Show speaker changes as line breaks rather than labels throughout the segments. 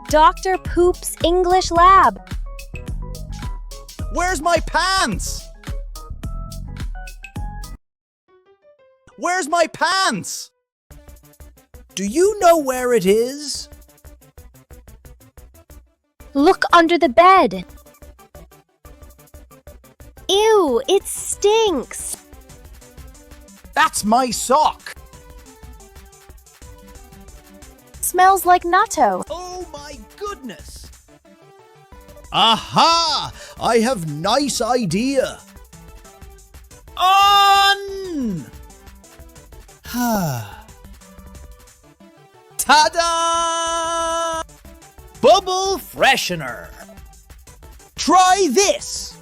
Dr. Poop's English Lab.
Where's my pants? Where's my pants? Do you know where it is?
Look under the bed. Ew, it stinks.
That's my sock.
Smells like natto.
Oh my goodness. Aha! I have nice idea. On! Ta-da! Bubble freshener. Try this.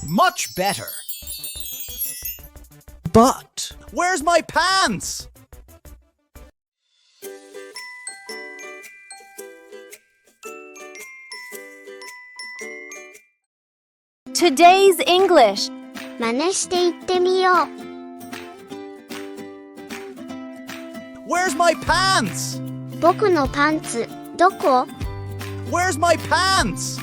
Much better. But where's my pants?
Today's English.
真似して言ってみよう。
Where's my pants?
僕のパンツ、どこ？
Where's my pants?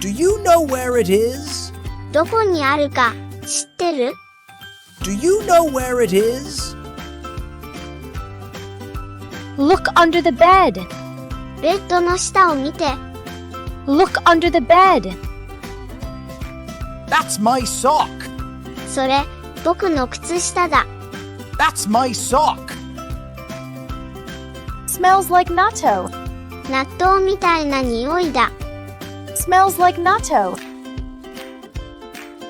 Do you know where it is?
どこにあるか知ってる？
Do you know where it is?
Look under the bed.
ベッドの下を見て。
Look under the bed.
That's my sock.
それ、僕の靴下だ。
That's my sock.
Smells like natto.
納豆みたいな匂いだ。
Smells like natto.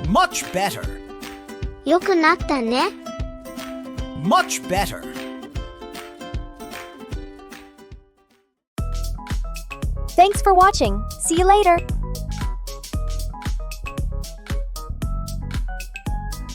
Much better.
よくなったね。
Much better.
Thanks for watching. See you later.